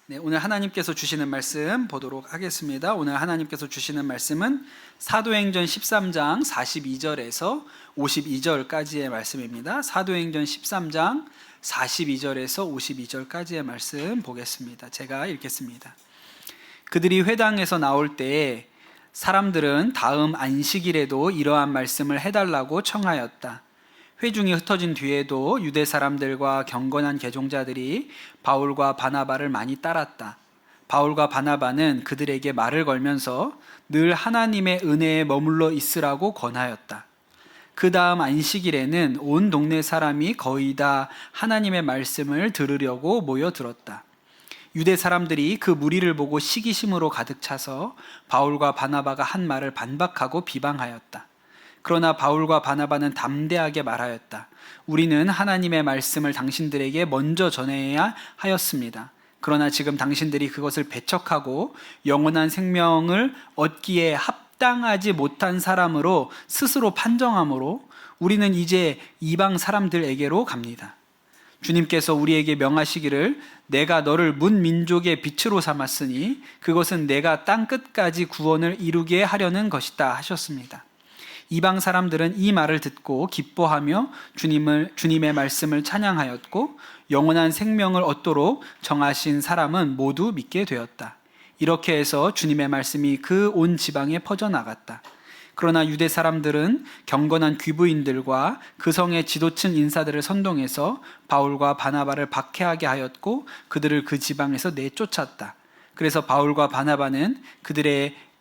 네, 오늘 하나님께서 주시는 말씀 보도록 하겠습니다. 오늘 하나님께서 주시는 말씀은 사도행전 13장 42절에서 52절까지의 말씀입니다. 사도행전 13장 42절에서 52절까지의 말씀 보겠습니다. 제가 읽겠습니다. 그들이 회당에서 나올 때에 사람들은 다음 안식일에도 이러한 말씀을 해달라고 청하였다. 회중이 흩어진 뒤에도 유대 사람들과 경건한 개종자들이 바울과 바나바를 많이 따랐다. 바울과 바나바는 그들에게 말을 걸면서 늘 하나님의 은혜에 머물러 있으라고 권하였다. 그 다음 안식일에는 온 동네 사람이 거의 다 하나님의 말씀을 들으려고 모여들었다. 유대 사람들이 그 무리를 보고 시기심으로 가득 차서 바울과 바나바가 한 말을 반박하고 비방하였다. 그러나 바울과 바나바는 담대하게 말하였다. 우리는 하나님의 말씀을 당신들에게 먼저 전해야 하였습니다. 그러나 지금 당신들이 그것을 배척하고 영원한 생명을 얻기에 합당하지 못한 사람으로 스스로 판정함으로 우리는 이제 이방 사람들에게로 갑니다. 주님께서 우리에게 명하시기를 내가 너를 문 민족의 빛으로 삼았으니 그것은 내가 땅 끝까지 구원을 이루게 하려는 것이다 하셨습니다. 이방 사람들은 이 말을 듣고 기뻐하며 주님의 말씀을 찬양하였고 영원한 생명을 얻도록 정하신 사람은 모두 믿게 되었다. 이렇게 해서 주님의 말씀이 그 온 지방에 퍼져나갔다. 그러나 유대 사람들은 경건한 귀부인들과 그 성의 지도층 인사들을 선동해서 바울과 바나바를 박해하게 하였고 그들을 그 지방에서 내쫓았다. 그래서 바울과 바나바는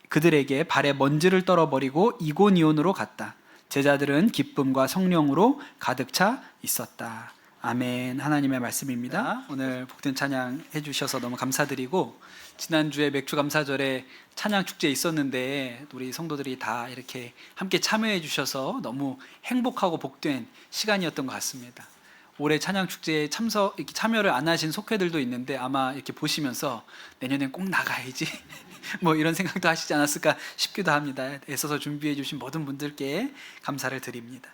그들에게 발에 먼지를 떨어버리고 이고니온으로 갔다. 제자들은 기쁨과 성령으로 가득 차 있었다. 아멘. 하나님의 말씀입니다. 오늘 복된 찬양 해주셔서 너무 감사드리고, 지난주에 맥주감사절에 찬양축제 있었는데 우리 성도들이 다 이렇게 함께 참여해 주셔서 너무 행복하고 복된 시간이었던 것 같습니다. 올해 찬양축제에 참여를 안 하신 속회들도 있는데 아마 이렇게 보시면서 내년엔 꼭 나가야지 뭐 이런 생각도 하시지 않았을까 싶기도 합니다. 애써서 준비해 주신 모든 분들께 감사를 드립니다.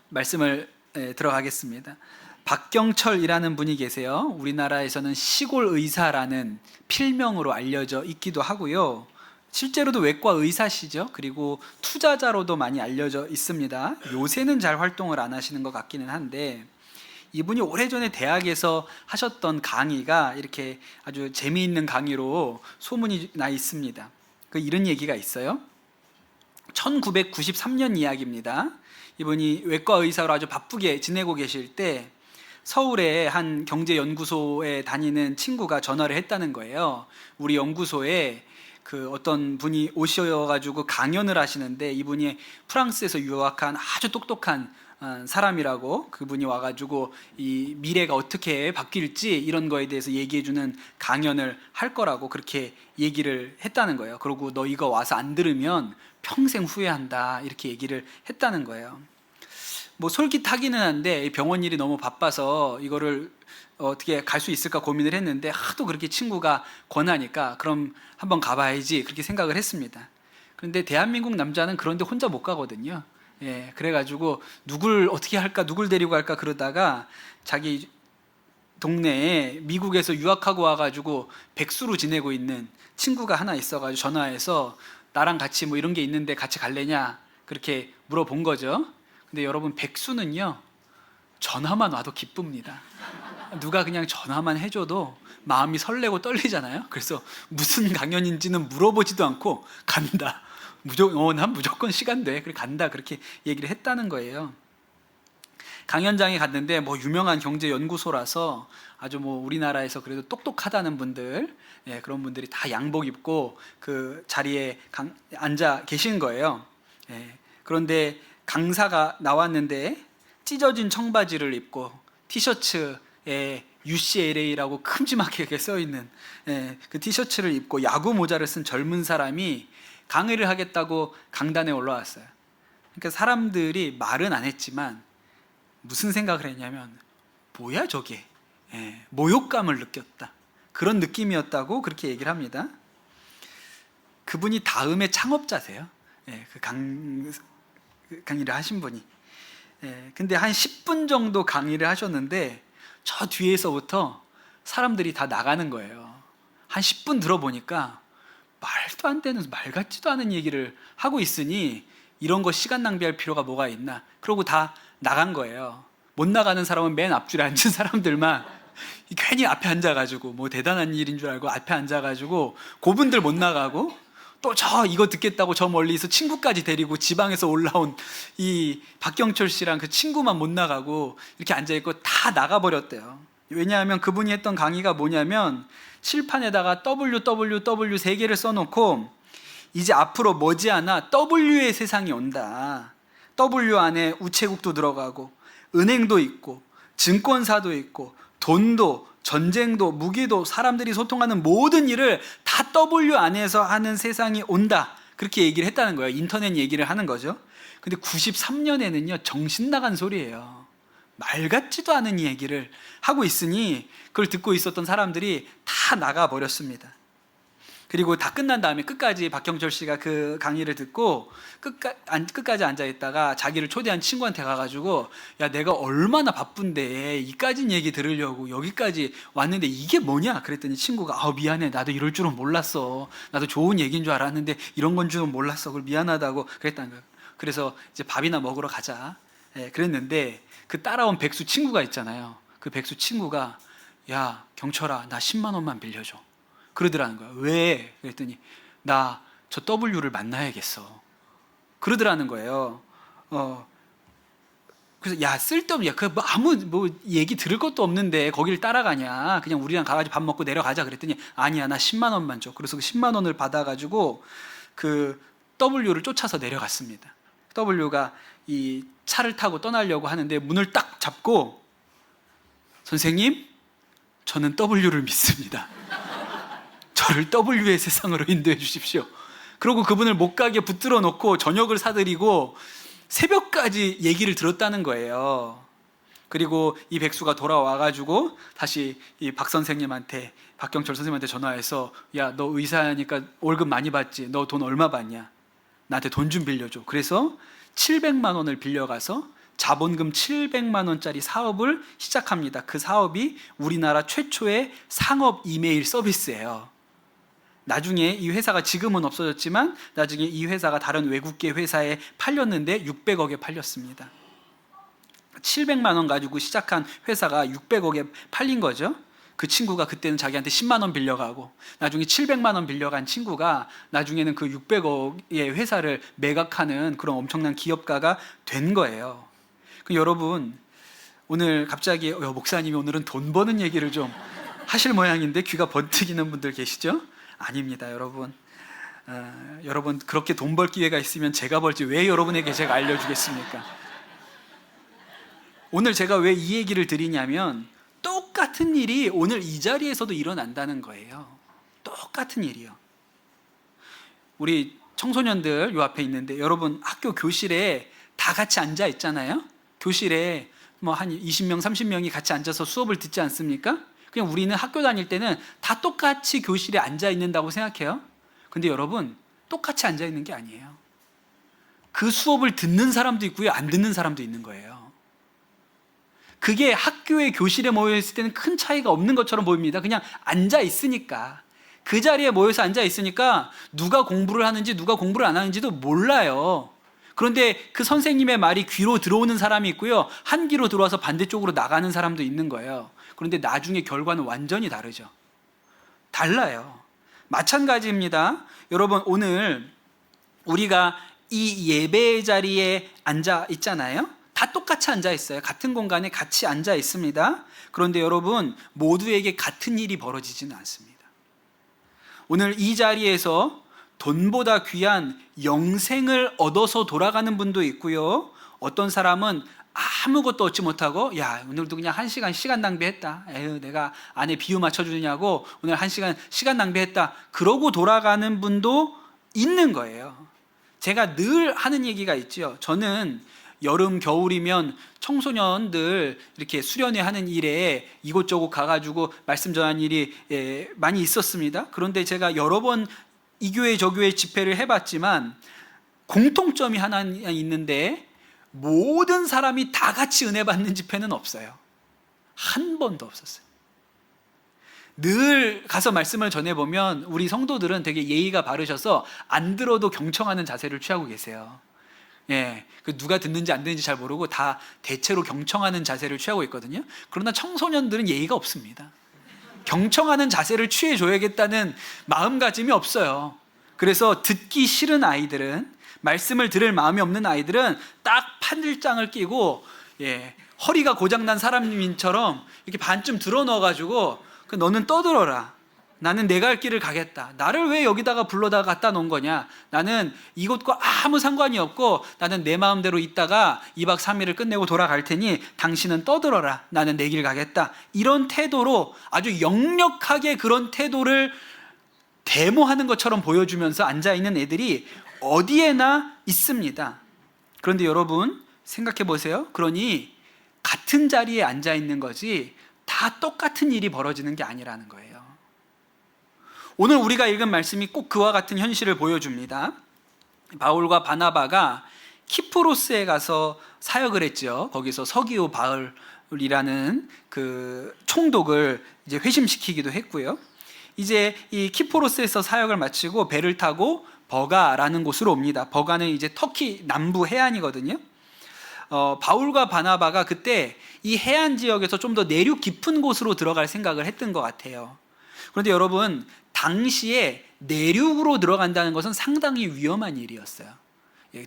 말씀을 들어가겠습니다. 박경철이라는 분이 계세요. 우리나라에서는 시골 의사라는 필명으로 알려져 있기도 하고요. 실제로도 외과 의사시죠. 그리고 투자자로도 많이 알려져 있습니다. 요새는 잘 활동을 안 하시는 것 같기는 한데, 이분이 오래전에 대학에서 하셨던 강의가 이렇게 아주 재미있는 강의로 소문이 나 있습니다. 이런 얘기가 있어요. 1993년 이야기입니다. 이분이 외과 의사로 아주 바쁘게 지내고 계실 때 서울의 한 경제연구소에 다니는 친구가 전화를 했다는 거예요. 우리 연구소에 어떤 분이 오셔가지고 강연을 하시는데, 이분이 프랑스에서 유학한 아주 똑똑한 사람이라고, 그분이 와가지고 이 미래가 어떻게 바뀔지 이런 거에 대해서 얘기해주는 강연을 할 거라고 그렇게 얘기를 했다는 거예요. 그리고 너 이거 와서 안 들으면 평생 후회한다 이렇게 얘기를 했다는 거예요. 뭐 솔깃하기는 한데 병원 일이 너무 바빠서 이거를 어떻게 갈 수 있을까 고민을 했는데, 하도 그렇게 친구가 권하니까 그럼 한번 가봐야지 그렇게 생각을 했습니다. 그런데 대한민국 남자는 그런데 혼자 못 가거든요. 그래가지고 누굴 어떻게 할까, 누굴 데리고 갈까 그러다가 자기 동네에 미국에서 유학하고 와가지고 백수로 지내고 있는 친구가 하나 있어가지고 전화해서 나랑 같이 뭐 이런 게 있는데 같이 갈래냐 그렇게 물어본 거죠. 근데 여러분, 백수는요 전화만 와도 기쁩니다. 누가 그냥 전화만 해줘도 마음이 설레고 떨리잖아요. 그래서 무슨 강연인지는 물어보지도 않고 간다. 난 무조건 시간 돼. 그래 간다. 그렇게 얘기를 했다는 거예요. 강연장에 갔는데 뭐 유명한 경제 연구소라서 아주 뭐 우리나라에서 그래도 똑똑하다는 분들, 그런 분들이 다 양복 입고 그 자리에 앉아 계신 거예요. 그런데 강사가 나왔는데 찢어진 청바지를 입고 티셔츠에 UCLA라고 큼지막하게 써있는 그 티셔츠를 입고 야구 모자를 쓴 젊은 사람이 강의를 하겠다고 강단에 올라왔어요. 그러니까 사람들이 말은 안 했지만 무슨 생각을 했냐면, 뭐야 저게, 모욕감을 느꼈다, 그런 느낌이었다고 그렇게 얘기를 합니다. 그분이 다음에 창업자세요. 강의를 하신 분이. 근데 한 10분 정도 강의를 하셨는데 저 뒤에서부터 사람들이 다 나가는 거예요. 한 10분 들어보니까 말도 안 되는, 말 같지도 않은 얘기를 하고 있으니 이런 거 시간 낭비할 필요가 뭐가 있나. 그러고 다 나간 거예요. 못 나가는 사람은 맨 앞줄에 앉은 사람들만 괜히 앞에 앉아가지고 뭐 대단한 일인 줄 알고 앞에 앉아가지고 그분들 못 나가고, 또 저 이거 듣겠다고 저 멀리서 친구까지 데리고 지방에서 올라온 이 박경철 씨랑 그 친구만 못 나가고 이렇게 앉아있고 다 나가버렸대요. 왜냐하면 그분이 했던 강의가 뭐냐면, 칠판에다가 WWW 3개를 써놓고 이제 앞으로 머지않아 W의 세상이 온다. W 안에 우체국도 들어가고 은행도 있고 증권사도 있고 돈도 전쟁도 무기도 사람들이 소통하는 모든 일을 다 W 안에서 하는 세상이 온다. 그렇게 얘기를 했다는 거예요. 인터넷 얘기를 하는 거죠. 근데 93년에는요 정신 나간 소리예요. 말 같지도 않은 얘기를 하고 있으니 그걸 듣고 있었던 사람들이 다 나가버렸습니다. 그리고 다 끝난 다음에 끝까지 박경철 씨가 그 강의를 듣고 끝까지 앉아있다가 자기를 초대한 친구한테 가가지고, 야 내가 얼마나 바쁜데 이까진 얘기 들으려고 여기까지 왔는데 이게 뭐냐 그랬더니 친구가, 아 미안해, 나도 이럴 줄은 몰랐어, 나도 좋은 얘기인 줄 알았는데 이런 건 줄은 몰랐어, 그걸 미안하다고 그랬다는 거예요. 그래서 이제 밥이나 먹으러 가자 그랬는데, 그 따라온 백수 친구가 있잖아요. 그 백수 친구가, 야 경철아 나 10만 원만 빌려줘 그러더라는 거예요. 왜? 그랬더니 나 저 W를 만나야겠어 그러더라는 거예요. 그래서 야 쓸데없는, 야 그 뭐 아무 뭐 얘기 들을 것도 없는데 거기를 따라가냐, 그냥 우리랑 가가지고 밥 먹고 내려가자 그랬더니 아니야 나 10만 원만 줘. 그래서 그 10만 원을 받아가지고 그 W를 쫓아서 내려갔습니다. W가 이 차를 타고 떠나려고 하는데 문을 딱 잡고, 선생님 저는 W를 믿습니다. 저를 W의 세상으로 인도해 주십시오. 그리고 그분을 못 가게 붙들어 놓고 저녁을 사드리고 새벽까지 얘기를 들었다는 거예요. 그리고 이 백수가 돌아와가지고 다시 이 박 선생님한테, 박경철 선생님한테 전화해서, 야 너 의사니까 월급 많이 받지, 너 돈 얼마 받냐, 나한테 돈 좀 빌려줘. 그래서 700만 원을 빌려가서 자본금 700만 원짜리 사업을 시작합니다. 그 사업이 우리나라 최초의 상업 이메일 서비스예요. 나중에 이 회사가 지금은 없어졌지만 나중에 이 회사가 다른 외국계 회사에 팔렸는데 600억에 팔렸습니다. 700만 원 가지고 시작한 회사가 600억에 팔린 거죠. 그 친구가 그때는 자기한테 10만 원 빌려가고, 나중에 700만 원 빌려간 친구가 나중에는 그 600억의 회사를 매각하는 그런 엄청난 기업가가 된 거예요. 여러분 오늘 갑자기 목사님이 오늘은 돈 버는 얘기를 좀 하실 모양인데 귀가 번뜩이는 분들 계시죠? 아닙니다. 여러분 그렇게 돈 벌 기회가 있으면 제가 벌지 왜 여러분에게 제가 알려주겠습니까? 오늘 제가 왜 이 얘기를 드리냐면, 똑같은 일이 오늘 이 자리에서도 일어난다는 거예요. 똑같은 일이요. 우리 청소년들 요 앞에 있는데, 여러분 학교 교실에 다 같이 앉아 있잖아요. 교실에 뭐 한 20명 30명이 같이 앉아서 수업을 듣지 않습니까? 그냥 우리는 학교 다닐 때는 다 똑같이 교실에 앉아 있는다고 생각해요. 근데 여러분 똑같이 앉아 있는 게 아니에요. 그 수업을 듣는 사람도 있고요, 안 듣는 사람도 있는 거예요. 그게 학교의 교실에 모여 있을 때는 큰 차이가 없는 것처럼 보입니다. 그냥 앉아 있으니까, 그 자리에 모여서 앉아 있으니까 누가 공부를 하는지 누가 공부를 안 하는지도 몰라요. 그런데 그 선생님의 말이 귀로 들어오는 사람이 있고요, 한 귀로 들어와서 반대쪽으로 나가는 사람도 있는 거예요. 그런데 나중에 결과는 완전히 다르죠. 달라요. 마찬가지입니다. 여러분 오늘 우리가 이 예배 자리에 앉아 있잖아요. 다 똑같이 앉아 있어요. 같은 공간에 같이 앉아 있습니다. 그런데 여러분 모두에게 같은 일이 벌어지지는 않습니다. 오늘 이 자리에서 돈보다 귀한 영생을 얻어서 돌아가는 분도 있고요, 어떤 사람은 아무것도 얻지 못하고, 야 오늘도 그냥 1시간 시간 낭비했다, 에휴 내가 아내 비유 맞춰주느냐고 오늘 1시간 시간 낭비했다, 그러고 돌아가는 분도 있는 거예요. 제가 늘 하는 얘기가 있죠. 저는 여름 겨울이면 청소년들 이렇게 수련회 하는 일에 이곳저곳 가가지고 말씀 전하는 일이 많이 있었습니다. 그런데 제가 여러 번 이 교회 저 교회 집회를 해봤지만 공통점이 하나 있는데, 모든 사람이 다 같이 은혜 받는 집회는 없어요. 한 번도 없었어요. 늘 가서 말씀을 전해보면 우리 성도들은 되게 예의가 바르셔서 안 들어도 경청하는 자세를 취하고 계세요. 예, 그 누가 듣는지 안 듣는지 잘 모르고 다 대체로 경청하는 자세를 취하고 있거든요. 그러나 청소년들은 예의가 없습니다. 경청하는 자세를 취해줘야겠다는 마음가짐이 없어요. 그래서 듣기 싫은 아이들은, 말씀을 들을 마음이 없는 아이들은 딱 판들장을 끼고, 허리가 고장난 사람처럼 이렇게 반쯤 들어 넣어가지고, 너는 떠들어라. 나는 내가 할 길을 가겠다. 나를 왜 여기다가 불러다가 갖다 놓은 거냐? 나는 이곳과 아무 상관이 없고 나는 내 마음대로 있다가 2박 3일을 끝내고 돌아갈 테니 당신은 떠들어라. 나는 내 길 가겠다. 이런 태도로, 아주 역력하게 그런 태도를 데모하는 것처럼 보여주면서 앉아있는 애들이 어디에나 있습니다. 그런데 여러분 생각해 보세요. 그러니 같은 자리에 앉아있는 거지 다 똑같은 일이 벌어지는 게 아니라는 거예요. 오늘 우리가 읽은 말씀이 꼭 그와 같은 현실을 보여줍니다. 바울과 바나바가 키프로스에 가서 사역을 했죠. 거기서 서기오 바울이라는 그 총독을 이제 회심시키기도 했고요. 이제 이 키프로스에서 사역을 마치고 배를 타고 버가라는 곳으로 옵니다. 버가는 이제 터키 남부 해안이거든요. 바울과 바나바가 그때 이 해안 지역에서 좀 더 내륙 깊은 곳으로 들어갈 생각을 했던 것 같아요. 그런데 여러분, 당시에 내륙으로 들어간다는 것은 상당히 위험한 일이었어요.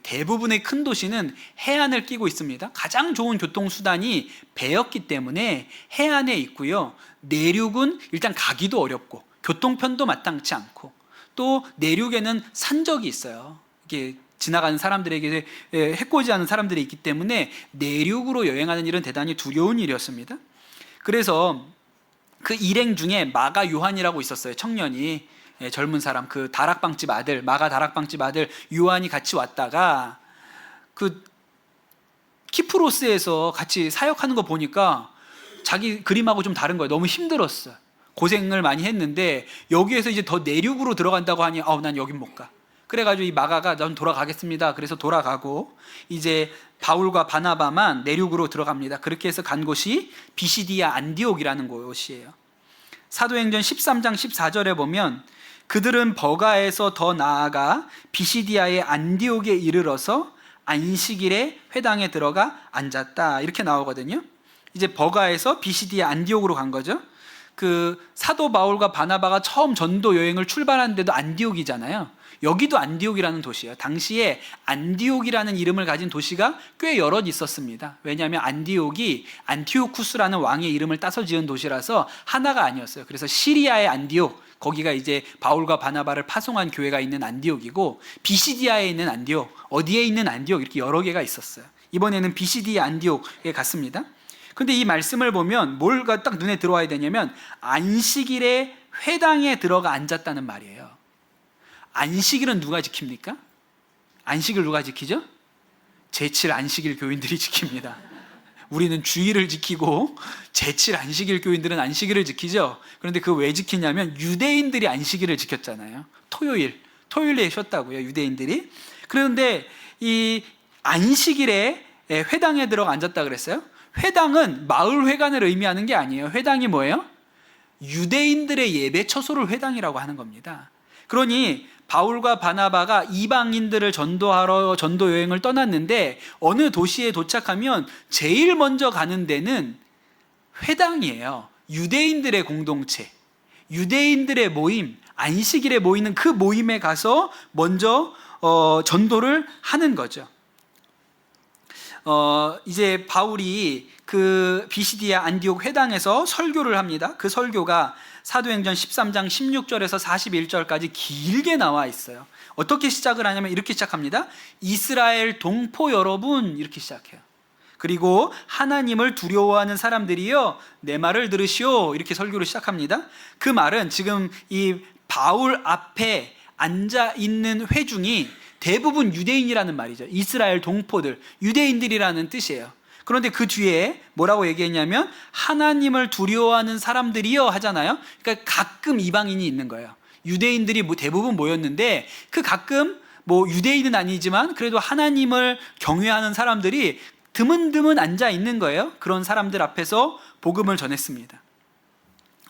대부분의 큰 도시는 해안을 끼고 있습니다. 가장 좋은 교통수단이 배였기 때문에 해안에 있고요. 내륙은 일단 가기도 어렵고 교통편도 마땅치 않고, 또 내륙에는 산적이 있어요. 이게 지나가는 사람들에게 해코지하는 사람들이 있기 때문에 내륙으로 여행하는 일은 대단히 두려운 일이었습니다. 그래서 그 일행 중에 마가 요한이라고 있었어요. 청년이, 젊은 사람, 그 다락방집 아들, 마가 다락방집 아들 요한이 같이 왔다가 그 키프로스에서 같이 사역하는 거 보니까 자기 그림하고 좀 다른 거예요. 너무 힘들었어요. 고생을 많이 했는데 여기에서 이제 더 내륙으로 들어간다고 하니 난 여긴 못 가. 그래가지고 이 마가가 전 돌아가겠습니다. 그래서 돌아가고 이제 바울과 바나바만 내륙으로 들어갑니다. 그렇게 해서 간 곳이 비시디아 안디옥이라는 곳이에요. 사도행전 13장 14절에 보면 그들은 버가에서 더 나아가 비시디아의 안디옥에 이르러서 안식일에 회당에 들어가 앉았다. 이렇게 나오거든요. 이제 버가에서 비시디아 안디옥으로 간 거죠. 그 사도 바울과 바나바가 처음 전도 여행을 출발한 데도 안디옥이잖아요. 여기도 안디옥이라는 도시예요. 당시에 안디옥이라는 이름을 가진 도시가 꽤 여럿 있었습니다. 왜냐하면 안디옥이 안티오쿠스라는 왕의 이름을 따서 지은 도시라서 하나가 아니었어요. 그래서 시리아의 안디옥, 거기가 이제 바울과 바나바를 파송한 교회가 있는 안디옥이고, 비시디아에 있는 안디옥, 어디에 있는 안디옥, 이렇게 여러 개가 있었어요. 이번에는 비시디아 안디옥에 갔습니다. 근데 이 말씀을 보면 뭘가 딱 눈에 들어와야 되냐면 안식일에 회당에 들어가 앉았다는 말이에요. 안식일은 누가 지킵니까? 안식일 누가 지키죠? 제7 안식일 교인들이 지킵니다. 우리는 주일을 지키고 제7 안식일 교인들은 안식일을 지키죠. 그런데 그거 왜 지키냐면 유대인들이 안식일을 지켰잖아요. 토요일에 쉬었다고요, 유대인들이. 그런데 이 안식일에 회당에 들어가 앉았다 그랬어요. 회당은 마을 회관을 의미하는 게 아니에요. 회당이 뭐예요? 유대인들의 예배 처소를 회당이라고 하는 겁니다. 그러니 바울과 바나바가 이방인들을 전도하러 전도 여행을 떠났는데 어느 도시에 도착하면 제일 먼저 가는 데는 회당이에요. 유대인들의 공동체, 유대인들의 모임, 안식일에 모이는 그 모임에 가서 먼저 전도를 하는 거죠. 이제 바울이 그 비시디아 안디옥 회당에서 설교를 합니다. 그 설교가 사도행전 13장 16절에서 41절까지 길게 나와 있어요. 어떻게 시작을 하냐면 이렇게 시작합니다. 이스라엘 동포 여러분, 이렇게 시작해요. 그리고 하나님을 두려워하는 사람들이요, 내 말을 들으시오, 이렇게 설교를 시작합니다. 그 말은 지금 이 바울 앞에 앉아 있는 회중이 대부분 유대인이라는 말이죠. 이스라엘 동포들, 유대인들이라는 뜻이에요. 그런데 그 뒤에 뭐라고 얘기했냐면 하나님을 두려워하는 사람들이요 하잖아요. 그러니까 가끔 이방인이 있는 거예요. 유대인들이 대부분 모였는데 그 가끔 유대인은 아니지만 그래도 하나님을 경외하는 사람들이 드문드문 앉아 있는 거예요. 그런 사람들 앞에서 복음을 전했습니다.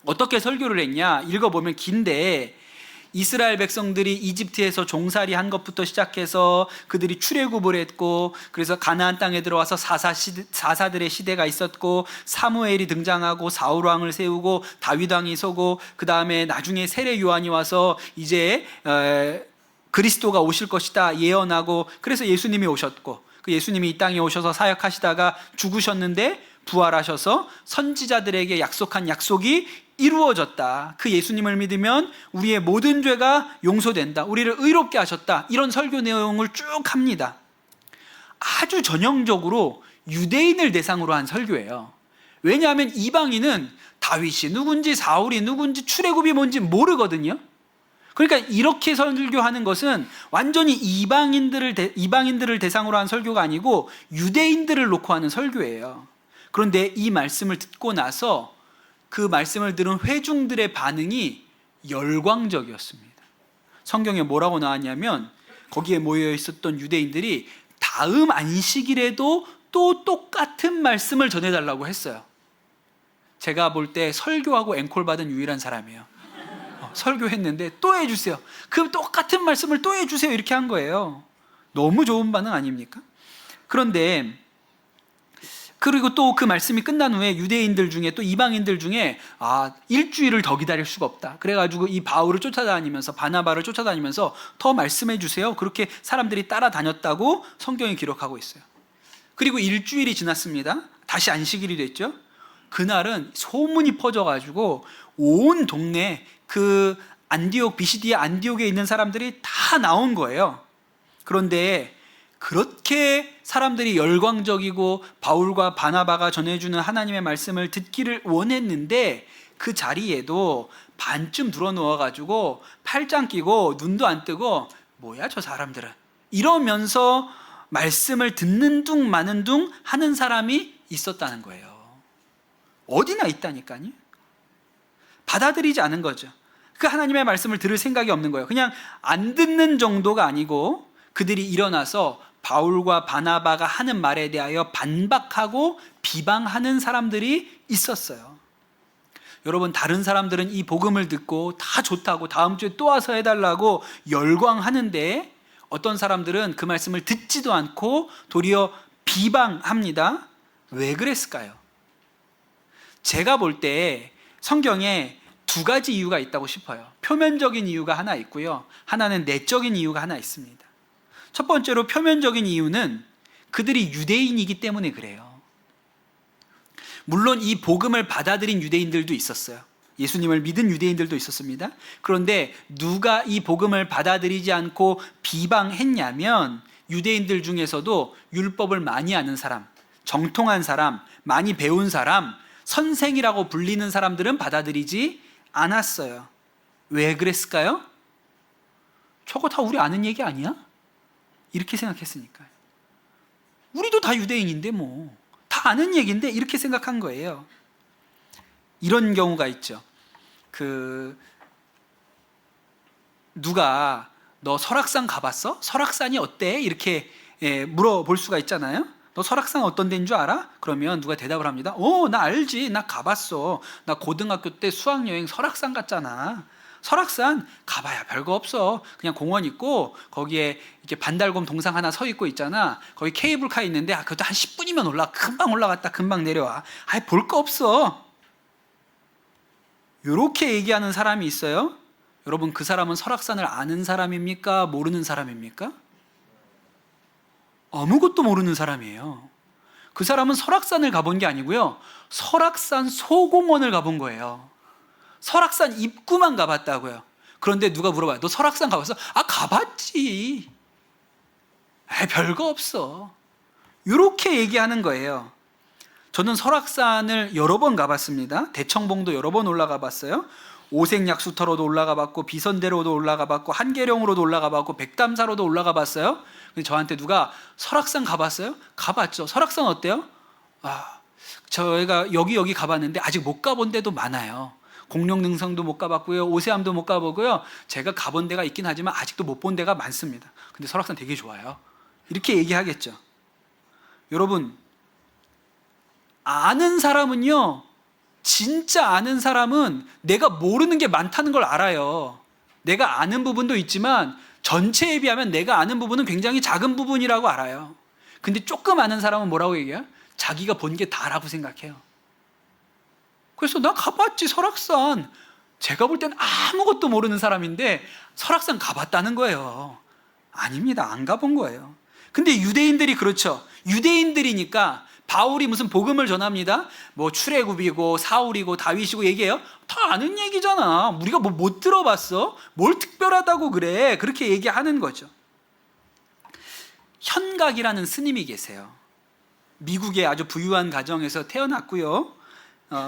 어떻게 설교를 했냐? 읽어보면 긴데, 이스라엘 백성들이 이집트에서 종살이 한 것부터 시작해서 그들이 출애굽을 했고, 그래서 가나안 땅에 들어와서 사사들의 시대가 있었고, 사무엘이 등장하고 사울 왕을 세우고 다윗 왕이 서고, 그 다음에 나중에 세례 요한이 와서 이제 그리스도가 오실 것이다 예언하고, 그래서 예수님이 오셨고, 그 예수님이 이 땅에 오셔서 사역하시다가 죽으셨는데 부활하셔서 선지자들에게 약속한 약속이 이루어졌다. 그 예수님을 믿으면 우리의 모든 죄가 용서된다. 우리를 의롭게 하셨다. 이런 설교 내용을 쭉 합니다. 아주 전형적으로 유대인을 대상으로 한 설교예요. 왜냐하면 이방인은 다윗이 누군지 사울이 누군지 출애굽이 뭔지 모르거든요. 그러니까 이렇게 설교하는 것은 완전히 이방인들을 대상으로 한 설교가 아니고 유대인들을 놓고 하는 설교예요. 그런데 이 말씀을 듣고 나서 그 말씀을 들은 회중들의 반응이 열광적이었습니다. 성경에 뭐라고 나왔냐면, 거기에 모여 있었던 유대인들이 다음 안식일에도 또 똑같은 말씀을 전해달라고 했어요. 제가 볼 때 설교하고 앵콜 받은 유일한 사람이에요. 설교했는데 또 해주세요. 그 똑같은 말씀을 또 해주세요. 이렇게 한 거예요. 너무 좋은 반응 아닙니까? 그런데 그리고 또 그 말씀이 끝난 후에 유대인들 중에 또 이방인들 중에 일주일을 더 기다릴 수가 없다. 그래가지고 이 바울을 쫓아다니면서, 바나바를 쫓아다니면서 더 말씀해 주세요. 그렇게 사람들이 따라다녔다고 성경이 기록하고 있어요. 그리고 일주일이 지났습니다. 다시 안식일이 됐죠. 그날은 소문이 퍼져가지고 온 동네, 그 비시디아 안디옥에 있는 사람들이 다 나온 거예요. 그런데 그렇게 사람들이 열광적이고 바울과 바나바가 전해주는 하나님의 말씀을 듣기를 원했는데, 그 자리에도 반쯤 들어누워가지고 팔짱 끼고 눈도 안 뜨고 뭐야 저 사람들은, 이러면서 말씀을 듣는 둥 마는 둥 하는 사람이 있었다는 거예요. 어디나 있다니까요. 받아들이지 않은 거죠. 그 하나님의 말씀을 들을 생각이 없는 거예요. 그냥 안 듣는 정도가 아니고 그들이 일어나서 바울과 바나바가 하는 말에 대하여 반박하고 비방하는 사람들이 있었어요. 여러분, 다른 사람들은 이 복음을 듣고 다 좋다고 다음 주에 또 와서 해달라고 열광하는데, 어떤 사람들은 그 말씀을 듣지도 않고 도리어 비방합니다. 왜 그랬을까요? 제가 볼 때 성경에 두 가지 이유가 있다고 싶어요. 표면적인 이유가 하나 있고요, 하나는 내적인 이유가 하나 있습니다. 첫 번째로 표면적인 이유는 그들이 유대인이기 때문에 그래요. 물론 이 복음을 받아들인 유대인들도 있었어요. 예수님을 믿은 유대인들도 있었습니다. 그런데 누가 이 복음을 받아들이지 않고 비방했냐면, 유대인들 중에서도 율법을 많이 아는 사람, 정통한 사람, 많이 배운 사람, 선생이라고 불리는 사람들은 받아들이지 않았어요. 왜 그랬을까요? 저거 다 우리 아는 얘기 아니야? 이렇게 생각했으니까요. 우리도 다 유대인인데 뭐 다 아는 얘기인데, 이렇게 생각한 거예요. 이런 경우가 있죠. 누가 너 설악산 가봤어? 설악산이 어때? 이렇게 물어볼 수가 있잖아요. 너 설악산 어떤 데인 줄 알아? 그러면 누가 대답을 합니다. 나 알지. 나 가봤어. 나 고등학교 때 수학여행 설악산 갔잖아. 설악산 가봐야 별거 없어. 그냥 공원 있고 거기에 이렇게 반달곰 동상 하나 서 있고 있잖아. 거기 케이블카 있는데 그것도 한 10분이면 올라가. 금방 올라갔다 금방 내려와. 볼 거 없어. 이렇게 얘기하는 사람이 있어요. 여러분, 그 사람은 설악산을 아는 사람입니까? 모르는 사람입니까? 아무것도 모르는 사람이에요. 그 사람은 설악산을 가본 게 아니고요, 설악산 소공원을 가본 거예요. 설악산 입구만 가봤다고요. 그런데 누가 물어봐요. 너 설악산 가봤어? 가봤지. 별거 없어. 이렇게 얘기하는 거예요. 저는 설악산을 여러 번 가봤습니다. 대청봉도 여러 번 올라가 봤어요. 오색약수터로도 올라가 봤고, 비선대로도 올라가 봤고, 한계령으로도 올라가 봤고, 백담사로도 올라가 봤어요. 근데 저한테 누가 설악산 가봤어요? 가봤죠. 설악산 어때요? 저희가 여기 가봤는데 아직 못 가본 데도 많아요. 공룡능성도 못 가봤고요, 오세암도 못 가보고요, 제가 가본 데가 있긴 하지만 아직도 못 본 데가 많습니다. 근데 설악산 되게 좋아요. 이렇게 얘기하겠죠. 여러분, 아는 사람은요 진짜 아는 사람은 내가 모르는 게 많다는 걸 알아요. 내가 아는 부분도 있지만 전체에 비하면 내가 아는 부분은 굉장히 작은 부분이라고 알아요. 근데 조금 아는 사람은 뭐라고 얘기해요? 자기가 본 게 다라고 생각해요. 그래서 나 가봤지, 설악산. 제가 볼 땐 아무것도 모르는 사람인데 설악산 가봤다는 거예요. 아닙니다. 안 가본 거예요. 근데 유대인들이 그렇죠. 유대인들이니까 바울이 무슨 복음을 전합니다. 뭐 출애굽이고 사울이고 다윗이고 얘기해요. 다 아는 얘기잖아. 우리가 뭐 못 들어봤어? 뭘 특별하다고 그래? 그렇게 얘기하는 거죠. 현각이라는 스님이 계세요. 미국의 아주 부유한 가정에서 태어났고요.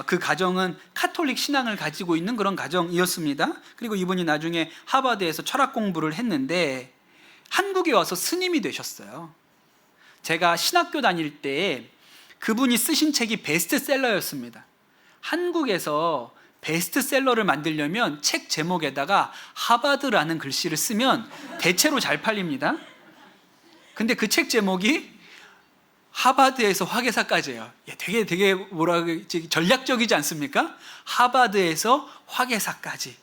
그 가정은 카톨릭 신앙을 가지고 있는 그런 가정이었습니다. 그리고 이분이 나중에 하버드에서 철학 공부를 했는데 한국에 와서 스님이 되셨어요. 제가 신학교 다닐 때 그분이 쓰신 책이 베스트셀러였습니다. 한국에서 베스트셀러를 만들려면 책 제목에다가 하버드라는 글씨를 쓰면 대체로 잘 팔립니다. 근데 그 책 제목이 하버드에서 화개사까지예요. 되게 뭐라 그러지, 전략적이지 않습니까? 하버드에서 화개사까지.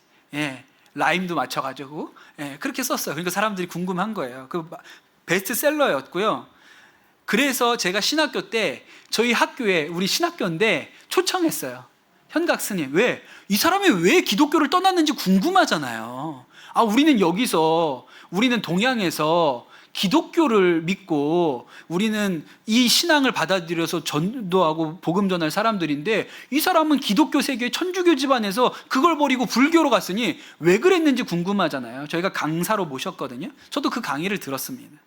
라임도 맞춰가지고 그렇게 썼어요. 그러니까 사람들이 궁금한 거예요. 그 베스트셀러였고요. 그래서 제가 신학교 때 저희 학교에, 우리 신학교인데 초청했어요. 현각 스님. 왜? 이 사람이 왜 기독교를 떠났는지 궁금하잖아요. 우리는 여기서, 우리는 동양에서 기독교를 믿고 우리는 이 신앙을 받아들여서 전도하고 복음 전할 사람들인데 이 사람은 기독교 세계 천주교 집안에서 그걸 버리고 불교로 갔으니 왜 그랬는지 궁금하잖아요. 저희가 강사로 모셨거든요. 저도 그 강의를 들었습니다.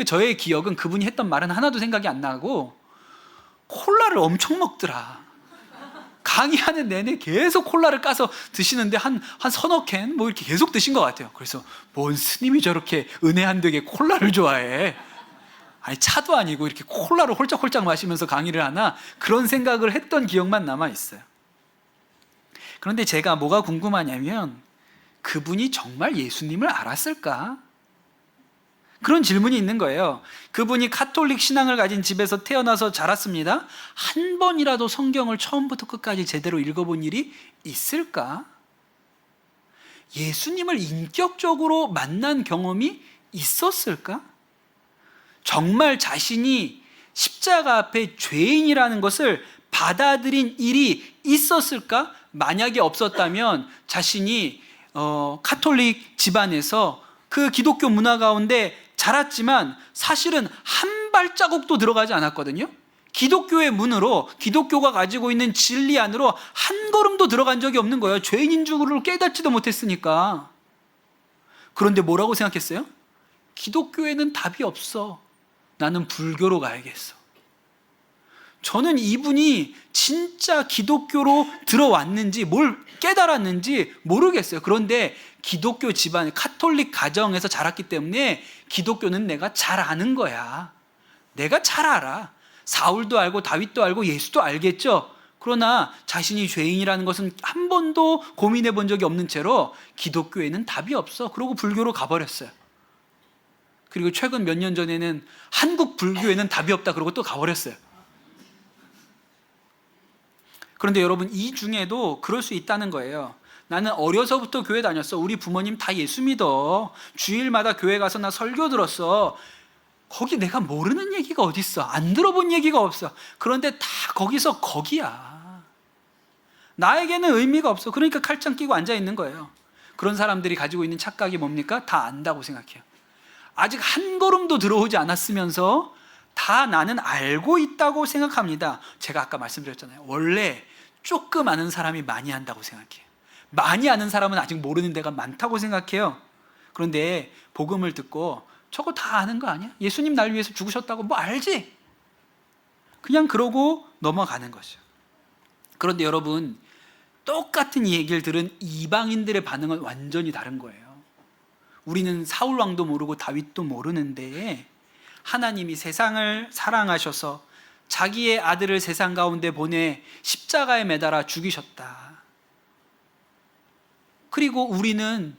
저의 기억은 그분이 했던 말은 하나도 생각이 안 나고 콜라를 엄청 먹더라. 강의하는 내내 계속 콜라를 까서 드시는데 한 서너 캔 뭐 이렇게 계속 드신 것 같아요. 그래서 뭔 스님이 저렇게 은혜한 덕에 콜라를 좋아해? 아니 차도 아니고 이렇게 콜라를 홀짝홀짝 마시면서 강의를 하나? 그런 생각을 했던 기억만 남아 있어요. 그런데 제가 뭐가 궁금하냐면 그분이 정말 예수님을 알았을까? 그런 질문이 있는 거예요. 그분이 카톨릭 신앙을 가진 집에서 태어나서 자랐습니다. 한 번이라도 성경을 처음부터 끝까지 제대로 읽어본 일이 있을까? 예수님을 인격적으로 만난 경험이 있었을까? 정말 자신이 십자가 앞에 죄인이라는 것을 받아들인 일이 있었을까? 만약에 없었다면 자신이 카톨릭 집안에서 그 기독교 문화 가운데 자랐지만 사실은 한 발자국도 들어가지 않았거든요. 기독교의 문으로, 기독교가 가지고 있는 진리 안으로 한 걸음도 들어간 적이 없는 거예요. 죄인인 줄을 깨닫지도 못했으니까. 그런데 뭐라고 생각했어요? 기독교에는 답이 없어. 나는 불교로 가야겠어. 저는 이분이 진짜 기독교로 들어왔는지 뭘 깨달았는지 모르겠어요. 그런데 기독교 집안, 카톨릭 가정에서 자랐기 때문에 기독교는 내가 잘 아는 거야. 내가 잘 알아. 사울도 알고 다윗도 알고 예수도 알겠죠. 그러나 자신이 죄인이라는 것은 한 번도 고민해 본 적이 없는 채로 기독교에는 답이 없어. 그러고 불교로 가버렸어요. 그리고 최근 몇 년 전에는 한국 불교에는 답이 없다 그러고 또 가버렸어요. 그런데 여러분, 이 중에도 그럴 수 있다는 거예요. 나는 어려서부터 교회 다녔어. 우리 부모님 다 예수 믿어. 주일마다 교회 가서 나 설교 들었어. 거기 내가 모르는 얘기가 어딨어. 안 들어본 얘기가 없어. 그런데 다 거기서 거기야. 나에게는 의미가 없어. 그러니까 칼짱 끼고 앉아 있는 거예요. 그런 사람들이 가지고 있는 착각이 뭡니까? 다 안다고 생각해요. 아직 한 걸음도 들어오지 않았으면서 다 나는 알고 있다고 생각합니다. 제가 아까 말씀드렸잖아요. 원래 조금 아는 사람이 많이 안다고 생각해요. 많이 아는 사람은 아직 모르는 데가 많다고 생각해요. 그런데 복음을 듣고 저거 다 아는 거 아니야? 예수님 날 위해서 죽으셨다고 뭐 알지? 그냥 그러고 넘어가는 거죠. 그런데 여러분, 똑같은 이 얘기를 들은 이방인들의 반응은 완전히 다른 거예요. 우리는 사울 왕도 모르고 다윗도 모르는데 하나님이 세상을 사랑하셔서 자기의 아들을 세상 가운데 보내 십자가에 매달아 죽이셨다. 그리고 우리는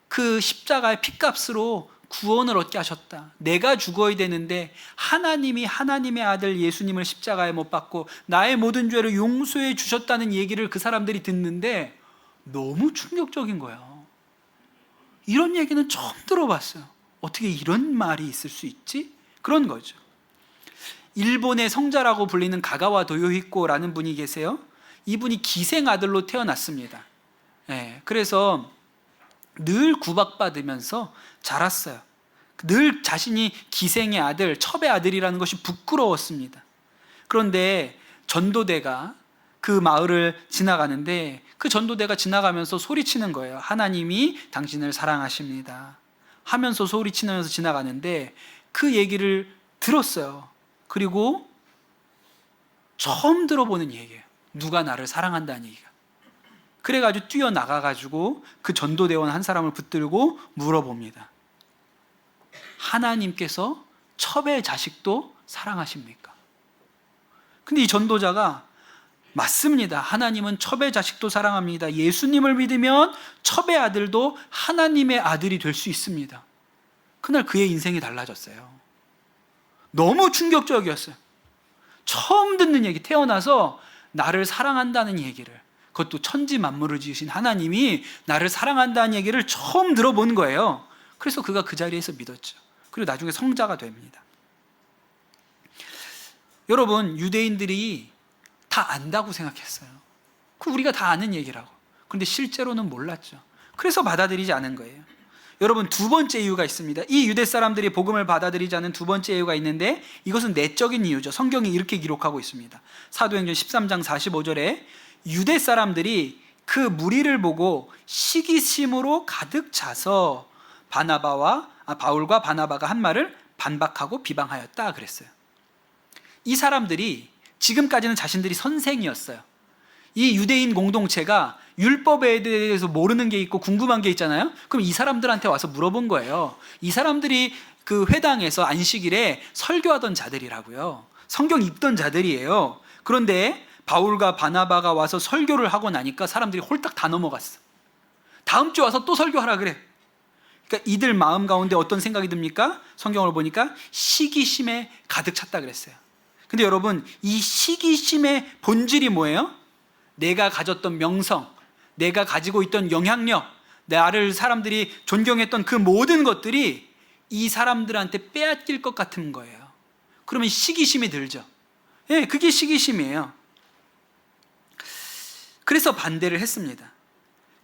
그 십자가의 핏값으로 구원을 얻게 하셨다. 내가 죽어야 되는데 하나님이 하나님의 아들 예수님을 십자가에 못 박고 나의 모든 죄를 용서해 주셨다는 얘기를 그 사람들이 듣는데 너무 충격적인 거예요. 이런 얘기는 처음 들어봤어요. 어떻게 이런 말이 있을 수 있지? 그런 거죠. 일본의 성자라고 불리는 가가와 도요히코라는 분이 계세요. 이분이 기생 아들로 태어났습니다. 그래서 늘 구박받으면서 자랐어요. 늘 자신이 기생의 아들, 첩의 아들이라는 것이 부끄러웠습니다. 그런데 전도대가 그 마을을 지나가는데 그 전도대가 지나가면서 소리치는 거예요. 하나님이 당신을 사랑하십니다 하면서 소리치면서 지나가는데 그 얘기를 들었어요. 그리고 처음 들어보는 얘기예요. 누가 나를 사랑한다는 얘기가. 그래가지고 뛰어나가가지고 그 전도대원 한 사람을 붙들고 물어봅니다. 하나님께서 첩의 자식도 사랑하십니까? 근데 이 전도자가 맞습니다. 하나님은 첩의 자식도 사랑합니다. 예수님을 믿으면 첩의 아들도 하나님의 아들이 될 수 있습니다. 그날 그의 인생이 달라졌어요. 너무 충격적이었어요. 처음 듣는 얘기, 태어나서 나를 사랑한다는 얘기를, 그것도 천지 만물을 지으신 하나님이 나를 사랑한다는 얘기를 처음 들어본 거예요. 그래서 그가 그 자리에서 믿었죠. 그리고 나중에 성자가 됩니다. 여러분, 유대인들이 다 안다고 생각했어요. 그 우리가 다 아는 얘기라고. 그런데 실제로는 몰랐죠. 그래서 받아들이지 않은 거예요. 여러분, 두 번째 이유가 있습니다. 이 유대 사람들이 복음을 받아들이지 않은 두 번째 이유가 있는데 이것은 내적인 이유죠. 성경이 이렇게 기록하고 있습니다. 사도행전 13장 45절에 유대 사람들이 그 무리를 보고 시기심으로 가득 차서 바울과 바나바가 한 말을 반박하고 비방하였다 그랬어요. 이 사람들이 지금까지는 자신들이 선생이었어요. 이 유대인 공동체가 율법에 대해서 모르는 게 있고 궁금한 게 있잖아요. 그럼 이 사람들한테 와서 물어본 거예요. 이 사람들이 그 회당에서 안식일에 설교하던 자들이라고요. 성경 읽던 자들이에요. 그런데 바울과 바나바가 와서 설교를 하고 나니까 사람들이 홀딱 다 넘어갔어. 다음 주에 와서 또 설교하라 그래. 그러니까 이들 마음 가운데 어떤 생각이 듭니까? 성경을 보니까 시기심에 가득 찼다 그랬어요. 근데 여러분, 이 시기심의 본질이 뭐예요? 내가 가졌던 명성, 내가 가지고 있던 영향력, 나를 사람들이 존경했던 그 모든 것들이 이 사람들한테 빼앗길 것 같은 거예요. 그러면 시기심이 들죠. 그게 시기심이에요. 그래서 반대를 했습니다.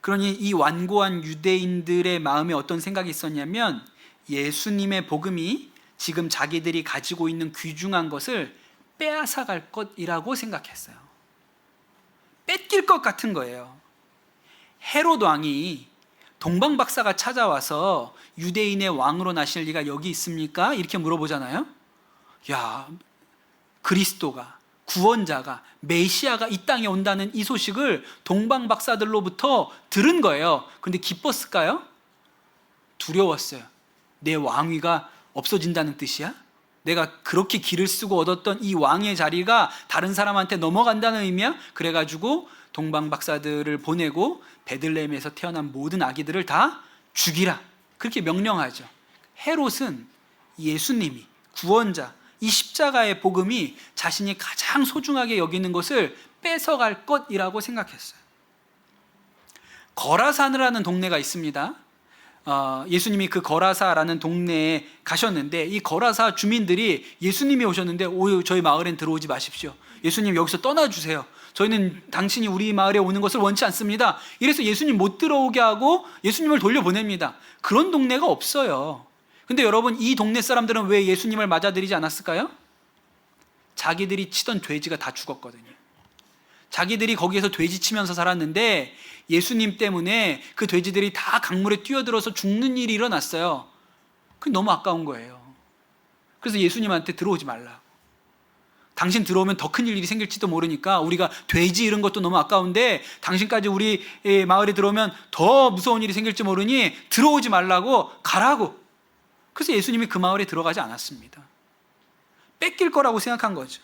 그러니 이 완고한 유대인들의 마음에 어떤 생각이 있었냐면 예수님의 복음이 지금 자기들이 가지고 있는 귀중한 것을 빼앗아갈 것이라고 생각했어요. 뺏길 것 같은 거예요. 헤롯 왕이 동방 박사가 찾아와서 유대인의 왕으로 나실 리가 여기 있습니까? 이렇게 물어보잖아요. 야, 그리스도가, 구원자가, 메시아가 이 땅에 온다는 이 소식을 동방 박사들로부터 들은 거예요. 그런데 기뻤을까요? 두려웠어요. 내 왕위가 없어진다는 뜻이야? 내가 그렇게 기를 쓰고 얻었던 이 왕의 자리가 다른 사람한테 넘어간다는 의미야? 그래가지고 동방 박사들을 보내고 베들레헴에서 태어난 모든 아기들을 다 죽이라, 그렇게 명령하죠. 헤롯은 예수님이, 구원자, 이 십자가의 복음이 자신이 가장 소중하게 여기는 것을 뺏어갈 것이라고 생각했어요. 거라사라는 동네가 있습니다. 예수님이 그 거라사라는 동네에 가셨는데 이 거라사 주민들이 예수님이 오셨는데 저희 마을엔 들어오지 마십시오. 예수님 여기서 떠나주세요. 저희는 당신이 우리 마을에 오는 것을 원치 않습니다. 이래서 예수님 못 들어오게 하고 예수님을 돌려보냅니다. 그런 동네가 없어요. 근데 여러분, 이 동네 사람들은 왜 예수님을 맞아들이지 않았을까요? 자기들이 치던 돼지가 다 죽었거든요. 자기들이 거기에서 돼지 치면서 살았는데 예수님 때문에 그 돼지들이 다 강물에 뛰어들어서 죽는 일이 일어났어요. 그게 너무 아까운 거예요. 그래서 예수님한테 들어오지 말라. 당신 들어오면 더 큰 일이 생길지도 모르니까 우리가 돼지 이런 것도 너무 아까운데 당신까지 우리 마을에 들어오면 더 무서운 일이 생길지 모르니 들어오지 말라고, 가라고. 그래서 예수님이 그 마을에 들어가지 않았습니다. 뺏길 거라고 생각한 거죠.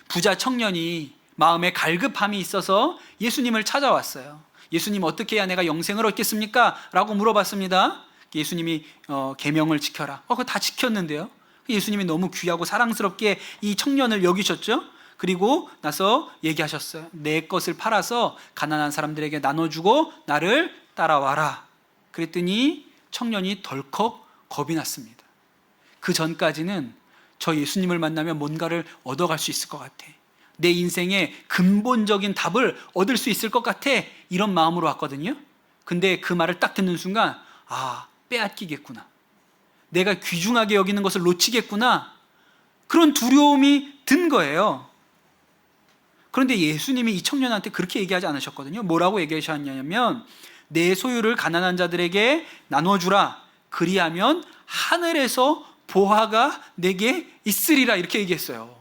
부자 청년이 마음에 갈급함이 있어서 예수님을 찾아왔어요. 예수님, 어떻게 해야 내가 영생을 얻겠습니까? 라고 물어봤습니다. 예수님이 계명을 지켜라. 그거 다 지켰는데요. 예수님이 너무 귀하고 사랑스럽게 이 청년을 여기셨죠. 그리고 나서 얘기하셨어요. 내 것을 팔아서 가난한 사람들에게 나눠주고 나를 따라와라. 그랬더니 청년이 덜컥 겁이 났습니다. 그 전까지는 저 예수님을 만나면 뭔가를 얻어갈 수 있을 것 같아. 내 인생의 근본적인 답을 얻을 수 있을 것 같아. 이런 마음으로 왔거든요. 근데 그 말을 딱 듣는 순간 빼앗기겠구나. 내가 귀중하게 여기는 것을 놓치겠구나. 그런 두려움이 든 거예요. 그런데 예수님이 이 청년한테 그렇게 얘기하지 않으셨거든요. 뭐라고 얘기하셨냐면 내 소유를 가난한 자들에게 나눠주라. 그리하면 하늘에서 보화가 내게 있으리라. 이렇게 얘기했어요.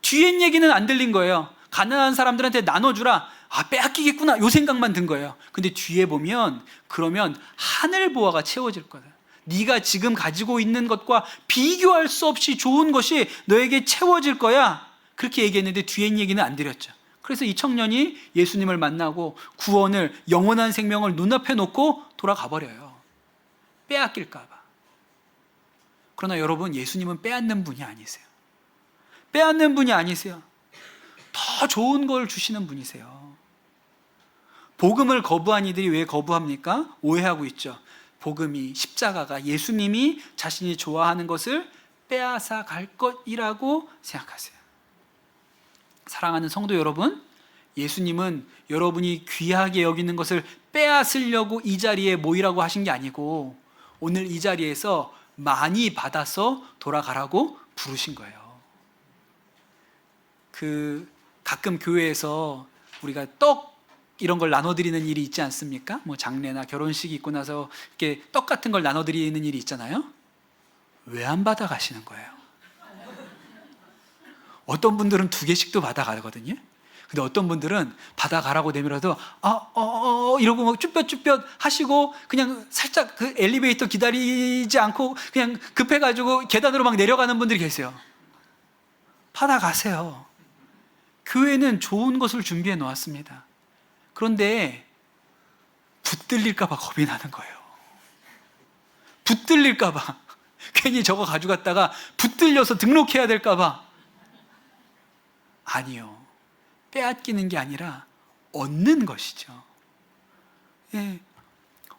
뒤엔 얘기는 안 들린 거예요. 가난한 사람들한테 나눠주라. 빼앗기겠구나. 요 생각만 든 거예요. 근데 뒤에 보면 그러면 하늘 보화가 채워질 거다. 네가 지금 가지고 있는 것과 비교할 수 없이 좋은 것이 너에게 채워질 거야. 그렇게 얘기했는데 뒤엔 얘기는 안 드렸죠. 그래서 이 청년이 예수님을 만나고 구원을, 영원한 생명을 눈앞에 놓고 돌아가 버려요. 빼앗길까 봐. 그러나 여러분, 예수님은 빼앗는 분이 아니세요. 빼앗는 분이 아니세요. 더 좋은 걸 주시는 분이세요. 복음을 거부한 이들이 왜 거부합니까? 오해하고 있죠. 복음이, 십자가가 예수님이 자신이 좋아하는 것을 빼앗아 갈 것이라고 생각하세요. 사랑하는 성도 여러분, 예수님은 여러분이 귀하게 여기는 것을 빼앗으려고 이 자리에 모이라고 하신 게 아니고 오늘 이 자리에서 많이 받아서 돌아가라고 부르신 거예요. 가끔 교회에서 우리가 떡 이런 걸 나눠드리는 일이 있지 않습니까? 뭐 장례나 결혼식이 있고 나서 이렇게 떡 같은 걸 나눠드리는 일이 있잖아요. 왜 안 받아가시는 거예요? 어떤 분들은 2개씩도 받아가거든요. 근데 어떤 분들은 받아가라고 내밀어도 이러고 막 쭈뼛쭈뼛 하시고 그냥 살짝 그 엘리베이터 기다리지 않고 그냥 급해가지고 계단으로 막 내려가는 분들이 계세요. 받아가세요. 교회는 좋은 것을 준비해 놓았습니다. 그런데 붙들릴까 봐 겁이 나는 거예요. 붙들릴까 봐. 괜히 저거 가져갔다가 붙들려서 등록해야 될까 봐. 아니요. 빼앗기는 게 아니라 얻는 것이죠. 예.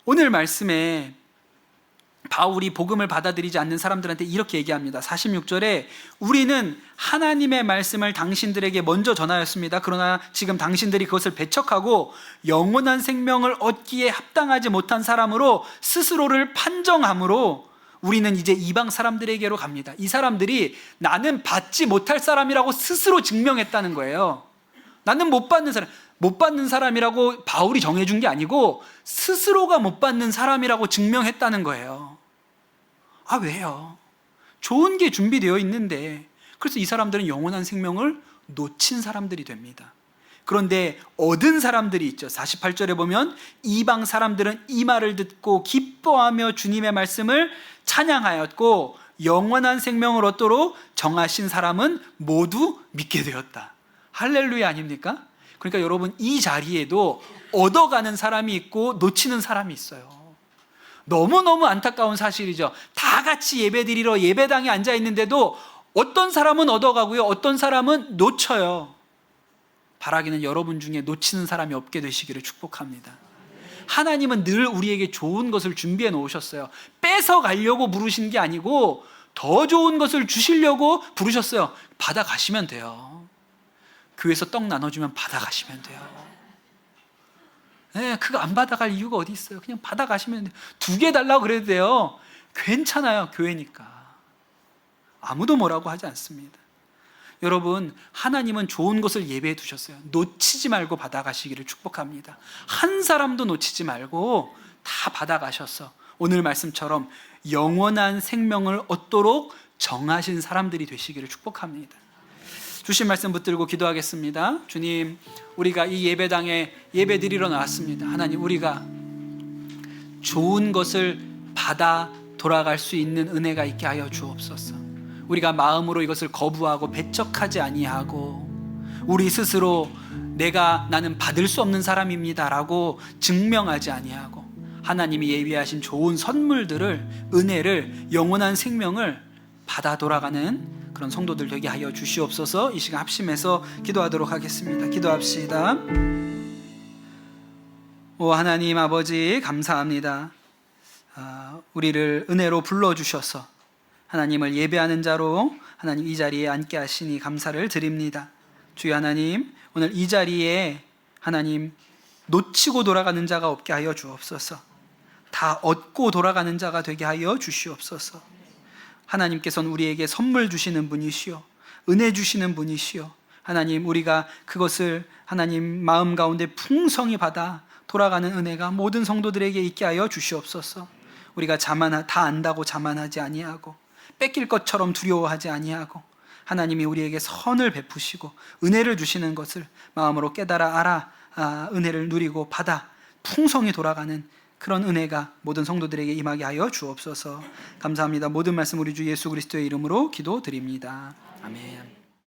오늘 말씀에 바울이 복음을 받아들이지 않는 사람들한테 이렇게 얘기합니다. 46절에 우리는 하나님의 말씀을 당신들에게 먼저 전하였습니다. 그러나 지금 당신들이 그것을 배척하고 영원한 생명을 얻기에 합당하지 못한 사람으로 스스로를 판정함으로 우리는 이제 이방 사람들에게로 갑니다. 이 사람들이 나는 받지 못할 사람이라고 스스로 증명했다는 거예요. 나는 못 받는 사람이라고 바울이 정해준 게 아니고 스스로가 못 받는 사람이라고 증명했다는 거예요. 왜요? 좋은 게 준비되어 있는데. 그래서 이 사람들은 영원한 생명을 놓친 사람들이 됩니다. 그런데 얻은 사람들이 있죠. 48절에 보면 이방 사람들은 이 말을 듣고 기뻐하며 주님의 말씀을 찬양하였고 영원한 생명을 얻도록 정하신 사람은 모두 믿게 되었다. 할렐루야 아닙니까? 그러니까 여러분, 이 자리에도 얻어가는 사람이 있고 놓치는 사람이 있어요. 너무너무 안타까운 사실이죠. 다 같이 예배드리러 예배당에 앉아 있는데도 어떤 사람은 얻어가고요, 어떤 사람은 놓쳐요. 바라기는 여러분 중에 놓치는 사람이 없게 되시기를 축복합니다. 하나님은 늘 우리에게 좋은 것을 준비해 놓으셨어요. 뺏어 가려고 부르신 게 아니고 더 좋은 것을 주시려고 부르셨어요. 받아가시면 돼요. 교회에서 떡 나눠주면 받아가시면 돼요. 네, 그거 안 받아갈 이유가 어디 있어요? 그냥 받아가시면 돼요. 2개 달라고 그래도 돼요. 괜찮아요. 교회니까. 아무도 뭐라고 하지 않습니다. 여러분, 하나님은 좋은 것을 예배해 두셨어요. 놓치지 말고 받아가시기를 축복합니다. 한 사람도 놓치지 말고 다 받아가셔서 오늘 말씀처럼 영원한 생명을 얻도록 정하신 사람들이 되시기를 축복합니다. 주신 말씀 붙들고 기도하겠습니다. 주님, 우리가 이 예배당에 예배 드리러 나왔습니다. 하나님, 우리가 좋은 것을 받아 돌아갈 수 있는 은혜가 있게 하여 주옵소서. 우리가 마음으로 이것을 거부하고 배척하지 아니하고 우리 스스로 나는 받을 수 없는 사람입니다 라고 증명하지 아니하고 하나님이 예비하신 좋은 선물들을, 은혜를, 영원한 생명을 받아 돌아가는 그런 성도들 되게 하여 주시옵소서. 이 시간 합심해서 기도하도록 하겠습니다. 기도합시다. 오 하나님 아버지, 감사합니다. 우리를 은혜로 불러주셔서 하나님을 예배하는 자로 하나님 이 자리에 앉게 하시니 감사를 드립니다. 주여 하나님, 오늘 이 자리에 하나님 놓치고 돌아가는 자가 없게 하여 주옵소서. 다 얻고 돌아가는 자가 되게 하여 주시옵소서. 하나님께서는 우리에게 선물 주시는 분이시요, 은혜 주시는 분이시요, 하나님 우리가 그것을 하나님 마음 가운데 풍성히 받아 돌아가는 은혜가 모든 성도들에게 있게 하여 주시옵소서. 우리가 다 안다고 자만하지 아니하고, 뺏길 것처럼 두려워하지 아니하고, 하나님이 우리에게 선을 베푸시고 은혜를 주시는 것을 마음으로 깨달아 알아 은혜를 누리고 받아 풍성히 돌아가는 그런 은혜가 모든 성도들에게 임하게 하여 주옵소서. 감사합니다. 모든 말씀 우리 주 예수 그리스도의 이름으로 기도드립니다. 아멘.